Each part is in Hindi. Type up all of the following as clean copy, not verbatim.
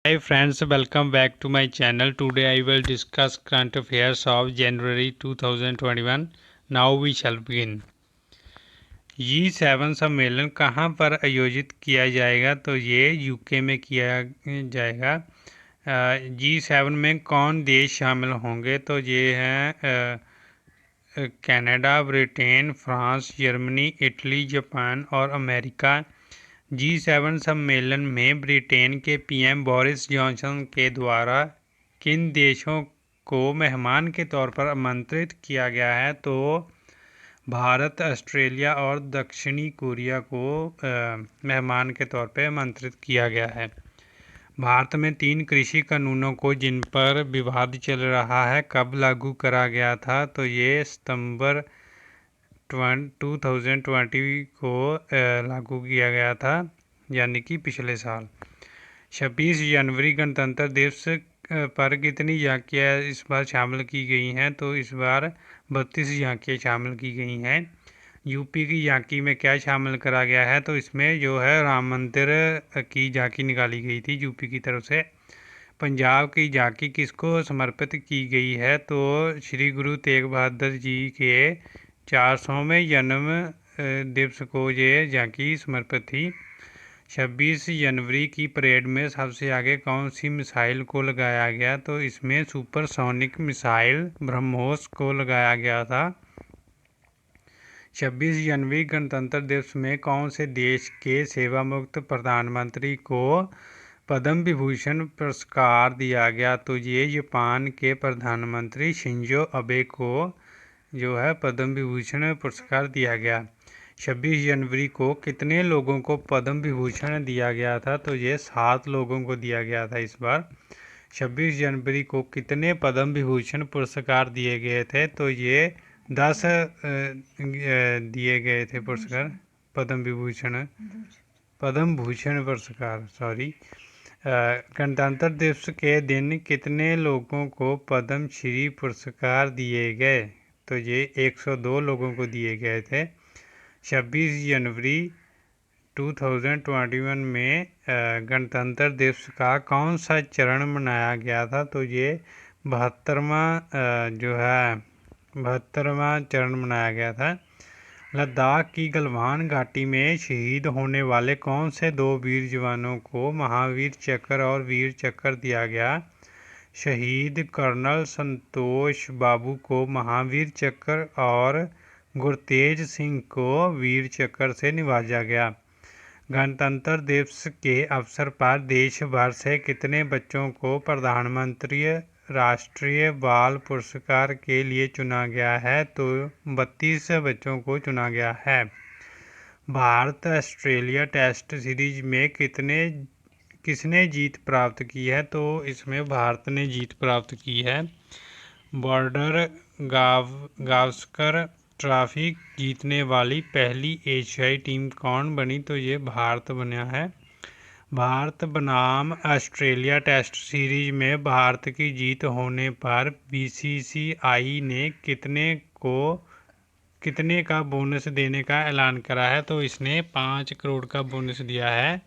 Hi friends, welcome back to my channel. Today I will discuss current affairs of January 2021. Now we shall begin. G7 सम्मेलन कहाँ पर आयोजित किया जाएगा? तो ये यूके में किया जाएगा। G7 में कौन देश शामिल होंगे? तो ये हैं Canada, Britain, France, Germany, Italy, Japan और अमेरिका। G7 सम्मेलन में ब्रिटेन के पीएम बोरिस जॉनसन के द्वारा किन देशों को मेहमान के तौर पर आमंत्रित किया गया है? तो भारत, ऑस्ट्रेलिया और दक्षिणी कोरिया को मेहमान के तौर पर आमंत्रित किया गया है। भारत में 3 कृषि कानूनों को जिन पर विवाद चल रहा है कब लागू करा गया था? तो ये सितंबर 2020 को लागू किया गया था, यानी कि पिछले साल। 26 जनवरी गणतंत्र दिवस पर कितनी झांकियाँ इस बार शामिल की गई हैं? तो इस बार 32 झांकियाँ शामिल की गई हैं। यूपी की झांकी में क्या शामिल करा गया है? तो इसमें जो है राम मंदिर की झांकी निकाली गई थी यूपी की तरफ से। पंजाब की झांकी किसको समर्पित की गई है? तो श्री गुरु तेग बहादुर जी के 400वें जन्म दिवस को ये झांकी समर्पित थी। 26 जनवरी की परेड में सबसे आगे कौन सी मिसाइल को लगाया गया? तो इसमें सुपरसोनिक मिसाइल ब्रह्मोस को लगाया गया था। 26 जनवरी गणतंत्र दिवस में कौन से देश के सेवामुक्त प्रधानमंत्री को पद्म विभूषण पुरस्कार दिया गया? तो ये जापान के प्रधानमंत्री शिंजो अबे को जो है पद्म विभूषण पुरस्कार दिया गया। 26 जनवरी को कितने लोगों को पद्म विभूषण दिया गया था? तो ये 7 लोगों को दिया गया था इस बार। 26 जनवरी को कितने पद्म विभूषण पुरस्कार दिए गए थे? तो ये 10 दिए गए थे पुरस्कार, पद्म भूषण पुरस्कार, सॉरी। गणतंत्र दिवस के दिन कितने लोगों को पद्म श्री पुरस्कार दिए गए? तो ये 102 लोगों को दिए गए थे। 26 जनवरी 2021 में गणतंत्र दिवस का कौन सा चरण मनाया गया था? तो ये 72वां चरण मनाया गया था। लद्दाख की गलवान घाटी में शहीद होने वाले कौन से 2 वीर जवानों को महावीर चक्र और वीर चक्र दिया गया? शहीद कर्नल संतोष बाबू को महावीर चक्र और गुरतेज सिंह को वीर चक्र से नवाजा गया। गणतंत्र दिवस के अवसर पर देश भर से कितने बच्चों को प्रधानमंत्री राष्ट्रीय बाल पुरस्कार के लिए चुना गया है? तो 32 बच्चों को चुना गया है। भारत ऑस्ट्रेलिया टेस्ट सीरीज में किसने जीत प्राप्त की है? तो इसमें भारत ने जीत प्राप्त की है। बॉर्डर गावस्कर ट्रॉफी जीतने वाली पहली एशियाई टीम कौन बनी? तो ये भारत बना है। भारत बनाम ऑस्ट्रेलिया टेस्ट सीरीज में भारत की जीत होने पर बीसीसीआई ने कितने का बोनस देने का ऐलान करा है? तो इसने 5 करोड़ का बोनस दिया है।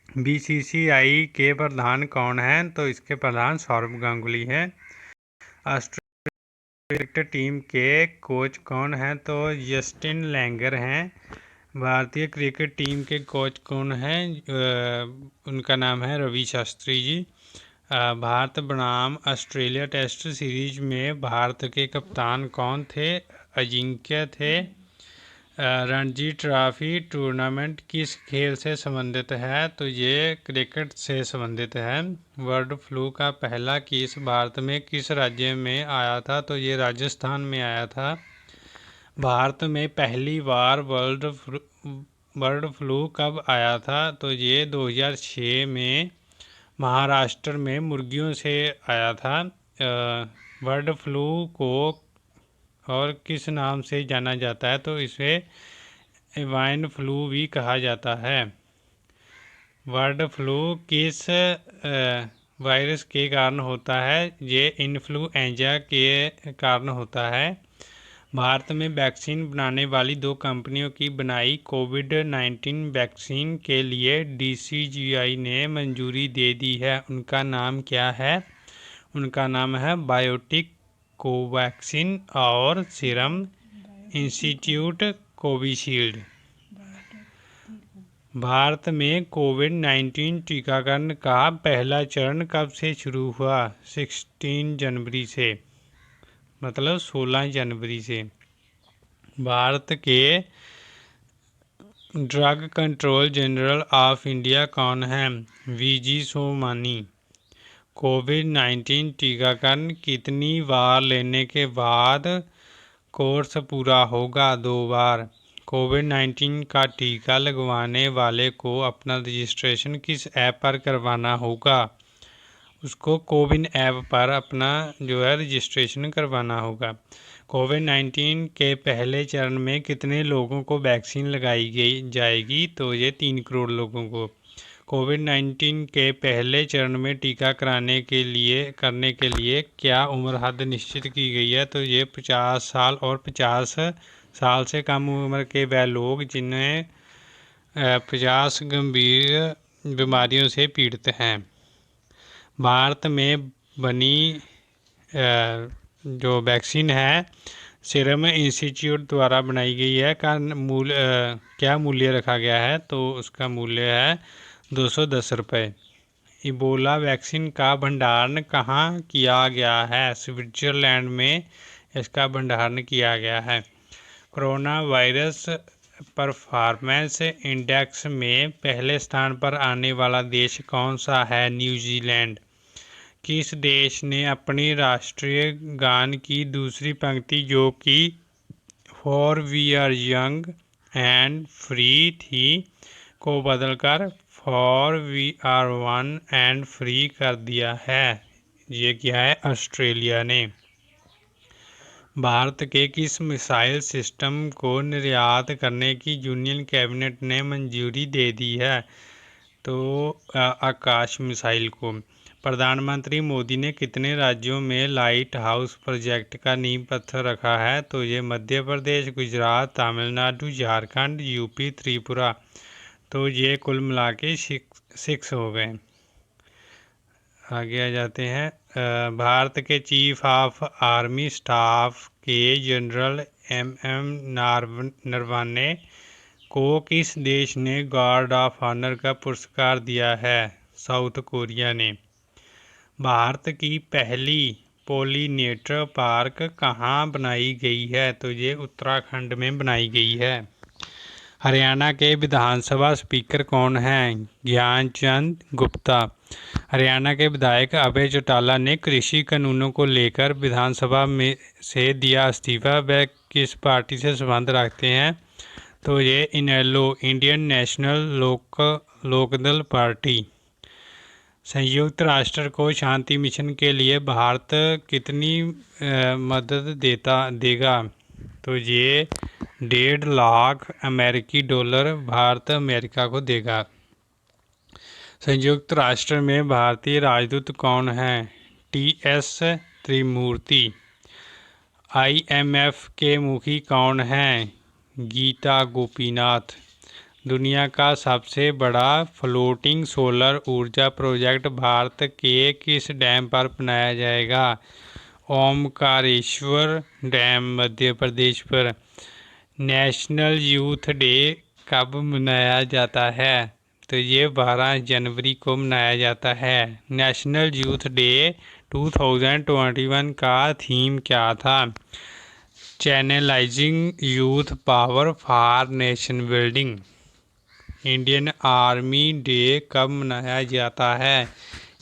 बीसीसीआई के प्रधान कौन हैं? तो इसके प्रधान सौरभ गांगुली हैं। ऑस्ट्रेलिया क्रिकेट टीम के कोच कौन हैं? तो जस्टिन लैंगर हैं। भारतीय क्रिकेट टीम के कोच कौन हैं? उनका नाम है रवि शास्त्री जी। भारत बनाम ऑस्ट्रेलिया टेस्ट सीरीज में भारत के कप्तान कौन थे? अजिंक्य थे। रणजी ट्रॉफी टूर्नामेंट किस खेल से संबंधित है? तो ये क्रिकेट से संबंधित है। बर्ड फ्लू का पहला केस भारत में किस राज्य में आया था? तो ये राजस्थान में आया था। भारत में पहली बार बर्ड फ्लू कब आया था? तो ये 2006 में महाराष्ट्र में मुर्गियों से आया था। बर्ड फ्लू को और किस नाम से जाना जाता है? तो इसे एवियन फ्लू भी कहा जाता है। बर्ड फ्लू किस वायरस के कारण होता है? ये इन्फ्लुएंजा के कारण होता है। भारत में वैक्सीन बनाने वाली 2 कंपनियों की बनाई कोविड-19 वैक्सीन के लिए DCGI ने मंजूरी दे दी है। उनका नाम क्या है? उनका नाम है बायोटेक कोवैक्सीन और सीरम इंस्टीट्यूट कोविशील्ड। भारत में कोविड-19 टीकाकरण का पहला चरण कब से शुरू हुआ? 16 जनवरी से, मतलब 16 जनवरी से। भारत के drug control general of India कौन है? VG सोमानी। कोविड-19 टीकाकरण कितनी बार लेने के बाद कोर्स पूरा होगा? 2 बार। कोविड-19 का टीका लगवाने वाले को अपना रजिस्ट्रेशन किस ऐप पर करवाना होगा? उसको कोविन ऐप पर अपना जो है रजिस्ट्रेशन करवाना होगा। कोविड-19 के पहले चरण में कितने लोगों को वैक्सीन लगाई जाएगी? तो ये 3 करोड़ लोगों को। कोविड-19 के पहले चरण में टीका करने के लिए क्या उम्र हद निश्चित की गई है? तो ये 50 साल और 50 साल से कम उम्र के वह लोग जिन्हें 50 गंभीर बीमारियों से पीड़ित हैं। भारत में बनी जो वैक्सीन है सीरम इंस्टीट्यूट द्वारा बनाई गई है का क्या मूल्य रखा गया है? तो उसका मूल्य है 210 रुपये। इबोला वैक्सीन का भंडारण कहाँ किया गया है? स्विट्ज़रलैंड में इसका भंडारण किया गया है। कोरोना वायरस परफॉर्मेंस इंडेक्स में पहले स्थान पर आने वाला देश कौन सा है? न्यूजीलैंड। किस देश ने अपनी राष्ट्रीय गान की दूसरी पंक्ति जो कि for we are young and free थी को बदलकर for we are one and free कर दिया है? ये क्या है? ऑस्ट्रेलिया ने। भारत के किस मिसाइल सिस्टम को निर्यात करने की यूनियन कैबिनेट ने मंजूरी दे दी है? तो आकाश मिसाइल को। प्रधानमंत्री मोदी ने कितने राज्यों में लाइट हाउस प्रोजेक्ट का नींव पत्थर रखा है? तो ये मध्य प्रदेश, गुजरात, तमिलनाडु, झारखंड, यूपी, त्रिपुरा। तो ये कुल मिला के 6 हो गए। आगे आ जाते हैं। भारत के चीफ ऑफ आर्मी स्टाफ के जनरल MM नरवणे को किस देश ने गार्ड ऑफ ऑनर का पुरस्कार दिया है? साउथ कोरिया ने। भारत की पहली पोलिनेटर पार्क कहाँ बनाई गई है? तो ये उत्तराखंड में बनाई गई है। हरियाणा के विधानसभा स्पीकर कौन हैं? ज्ञानचंद गुप्ता। हरियाणा के विधायक अभय चौटाला ने कृषि कानूनों को लेकर विधानसभा में से दिया इस्तीफा। वह किस पार्टी से संबंध रखते हैं? तो ये इनेलो, इंडियन नेशनल लोकदल पार्टी। संयुक्त राष्ट्र को शांति मिशन के लिए भारत कितनी मदद देगा? तो ये 1.5 लाख अमेरिकी डॉलर भारत अमेरिका को देगा। संयुक्त राष्ट्र में भारतीय राजदूत कौन हैं? TS त्रिमूर्ति। IMF के मुखी कौन हैं? गीता गोपीनाथ। दुनिया का सबसे बड़ा फ्लोटिंग सोलर ऊर्जा प्रोजेक्ट भारत के किस डैम पर बनाया जाएगा? ओमकारेश्वर डैम, मध्य प्रदेश पर। नेशनल यूथ डे कब मनाया जाता है? तो ये 12 जनवरी को मनाया जाता है। नेशनल यूथ डे 2021 का थीम क्या था? Channelising youth power for nation building. Indian army day कब मनाया जाता है?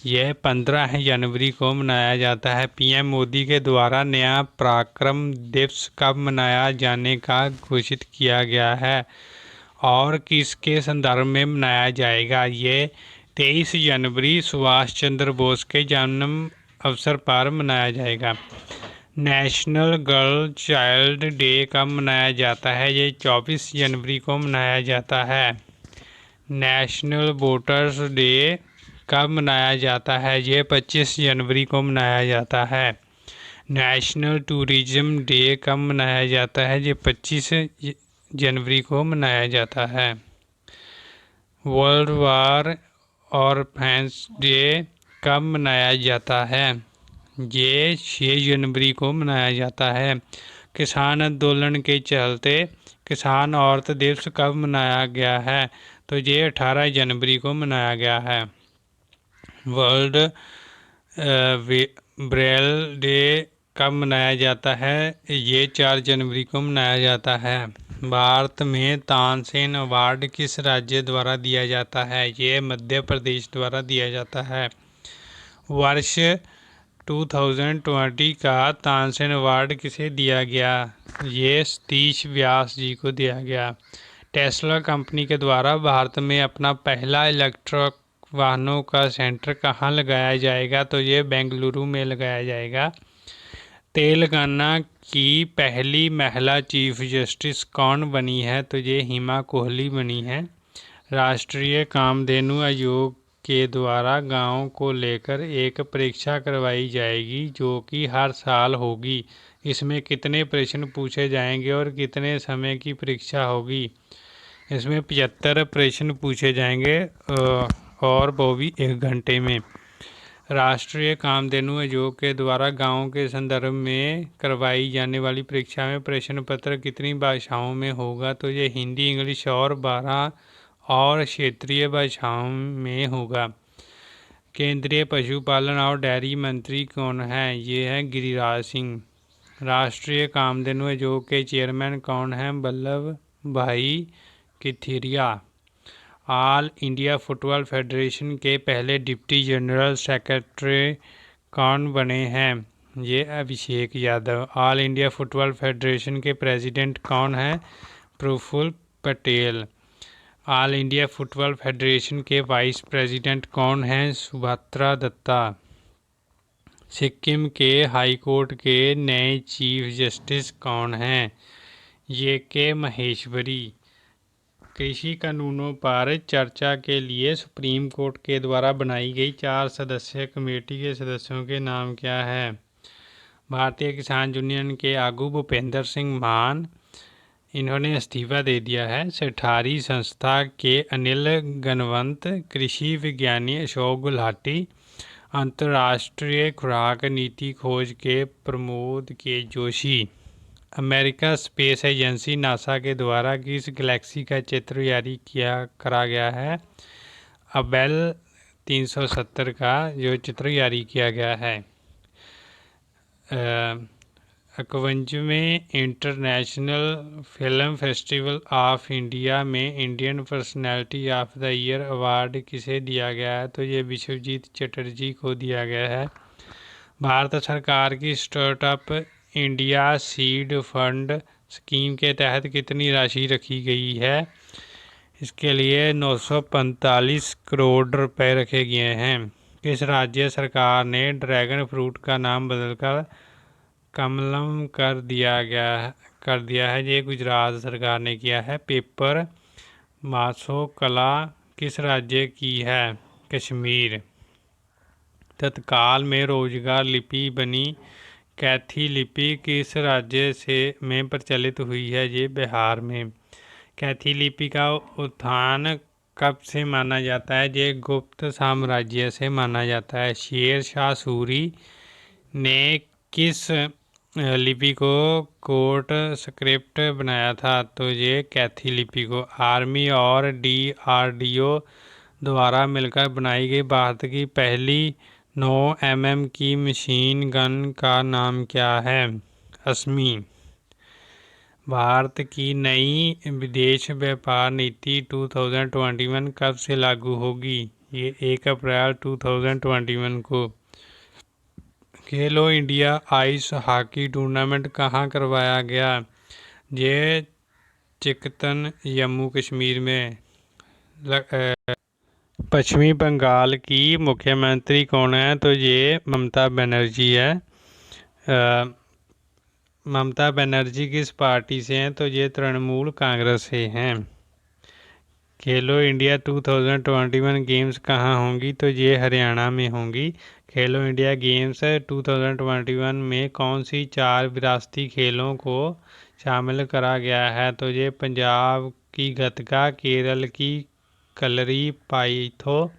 यह 15 जनवरी को मनाया जाता है। PM मोदी के द्वारा नया पराक्रम दिवस कब मनाया जाने का घोषित किया गया है और किसके संदर्भ में मनाया जाएगा? ये 23 जनवरी सुभाष चंद्र बोस के जन्म अवसर पर मनाया जाएगा। नेशनल गर्ल चाइल्ड डे कब मनाया जाता है? ये 24 जनवरी को मनाया जाता है। नेशनल वोटर्स डे कब मनाया जाता है? ये 25 जनवरी को मनाया जाता है। नेशनल टूरिज्म डे कब मनाया जाता है? ये 25 जनवरी को मनाया जाता है। वर्ल्ड वार और फैंस डे कब मनाया जाता है? ये 6 जनवरी को मनाया जाता है। किसान आंदोलन के चलते किसान औरत दिवस कब मनाया गया है? तो ये 18 जनवरी को मनाया गया है। वर्ल्ड ब्रेल डे कब मनाया जाता है? ये 4 जनवरी को मनाया जाता है। भारत में तानसेन अवार्ड किस राज्य द्वारा दिया जाता है? ये मध्य प्रदेश द्वारा दिया जाता है। वर्ष 2020 का तानसेन अवार्ड किसे दिया गया? ये सतीश व्यास जी को दिया गया। टेस्ला कंपनी के द्वारा भारत में अपना पहला इलेक्ट्रिक वाहनों का सेंटर कहाँ लगाया जाएगा? तो ये बेंगलुरु में लगाया जाएगा। तेलंगाना की पहली महिला चीफ जस्टिस कौन बनी है? तो ये हिमा कोहली बनी है। राष्ट्रीय कामधेनु आयोग के द्वारा गाँव को लेकर एक परीक्षा करवाई जाएगी जो कि हर साल होगी। इसमें कितने प्रश्न पूछे जाएंगे और कितने समय की परीक्षा होगी? इसमें 75 प्रश्न पूछे जाएंगे और वो भी 1 घंटे में। राष्ट्रीय कामधेनु आयोग के द्वारा गाँव के संदर्भ में करवाई जाने वाली परीक्षा में प्रश्न पत्र कितनी भाषाओं में होगा? तो ये हिंदी, इंग्लिश और 12 और क्षेत्रीय भाषाओं में होगा। केंद्रीय पशुपालन और डेयरी मंत्री कौन है? ये है गिरिराज सिंह। राष्ट्रीय कामधेनु आयोग के चेयरमैन कौन हैं? Vallabh Bhai Kathiriya. All India Football Federation के पहले डिप्टी जनरल सेक्रेटरी कौन बने हैं? ये Abhishek Yadav. All India Football Federation के प्रेसिडेंट कौन हैं? Praful Patel. All India Football Federation के वाइस प्रेसिडेंट कौन हैं? सुभद्रा दत्ता। सिक्किम के हाई कोर्ट के नए चीफ जस्टिस कौन हैं? ये के महेश्वरी। कृषि कानूनों पर चर्चा के लिए सुप्रीम कोर्ट के द्वारा बनाई गई 4 सदस्यीय कमेटी के सदस्यों के नाम क्या है? भारतीय किसान यूनियन के आगू भूपेंद्र सिंह मान, इन्होंने इस्तीफा दे दिया है। सेठारी संस्था के अनिल गणवंत, कृषि विज्ञानी अशोक गुलाटी, अंतर्राष्ट्रीय खुराक नीति खोज के प्रमोद के Joshi. America space agency NASA के द्वारा किस गैलेक्सी का चित्र जारी करा गया है? अबेल 370 का जो चित्र जारी किया गया है। 51वें International Film Festival of India में Indian personality of the year award किसे दिया गया है? तो ये विश्वजीत चटर्जी को दिया गया है। भारत सरकार की startup India seed fund scheme के तहत कितनी राशि रखी गई है? इसके लिए 945 करोड़ रुपए रखे गए हैं। किस राज्य सरकार ने ड्रैगन फ्रूट का नाम बदलकर कमलम कर दिया है? ये गुजरात सरकार ने किया है। पेपर मासो कला किस राज्य की है? कश्मीर। तत्काल में रोजगार लिपि बनी कैथी लिपि किस राज्य में प्रचलित हुई है? ये बिहार में। कैथी लिपि का उत्थान कब से माना जाता है? ये गुप्त साम्राज्य से माना जाता है। शेर शाह सूरी ने किस लिपि को कोड स्क्रिप्ट बनाया था? तो ये कैथी लिपि को। आर्मी और DRDO द्वारा मिलकर बनाई गई भारत की पहली 9 mm की मशीन गन का नाम क्या है? अस्मी। भारत की नई विदेश व्यापार नीति 2021 कब से लागू होगी? ये 1 अप्रैल 2021 को। खेलो इंडिया आइस हॉकी टूर्नामेंट कहाँ करवाया गया? ये चिकतन जम्मू कश्मीर में। पश्चिमी बंगाल की मुख्यमंत्री कौन है? तो ये ममता बनर्जी है। ममता बनर्जी किस पार्टी से हैं? तो ये तृणमूल कांग्रेस से हैं। खेलो इंडिया 2021 गेम्स कहाँ होंगी, तो ये हरियाणा में होंगी। खेलो इंडिया गेम्स 2021 में कौन सी 4 विरासती खेलों को शामिल करा गया है, तो ये पंजाब की गतका, केरल की कलरी पाइथो,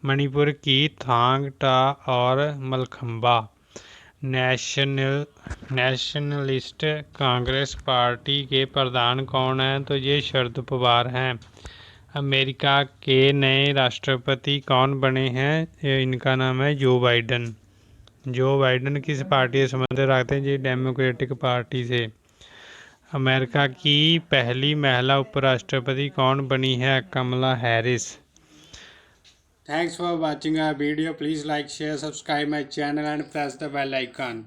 मणिपुर की थांग टा और मलखंबा। नेशनलिस्ट कांग्रेस पार्टी के प्रधान कौन हैं, तो ये शरद पवार हैं। अमेरिका के नए राष्ट्रपति कौन बने हैं, इनका नाम है जो बाइडन। जो बाइडन किस पार्टी से संबंध रखते हैं, ये डेमोक्रेटिक पार्टी से। अमेरिका की पहली महिला उपराष्ट्रपति कौन बनी है, कमला Harris. Thanks for watching our video. Please like, share, subscribe my channel and press the bell icon.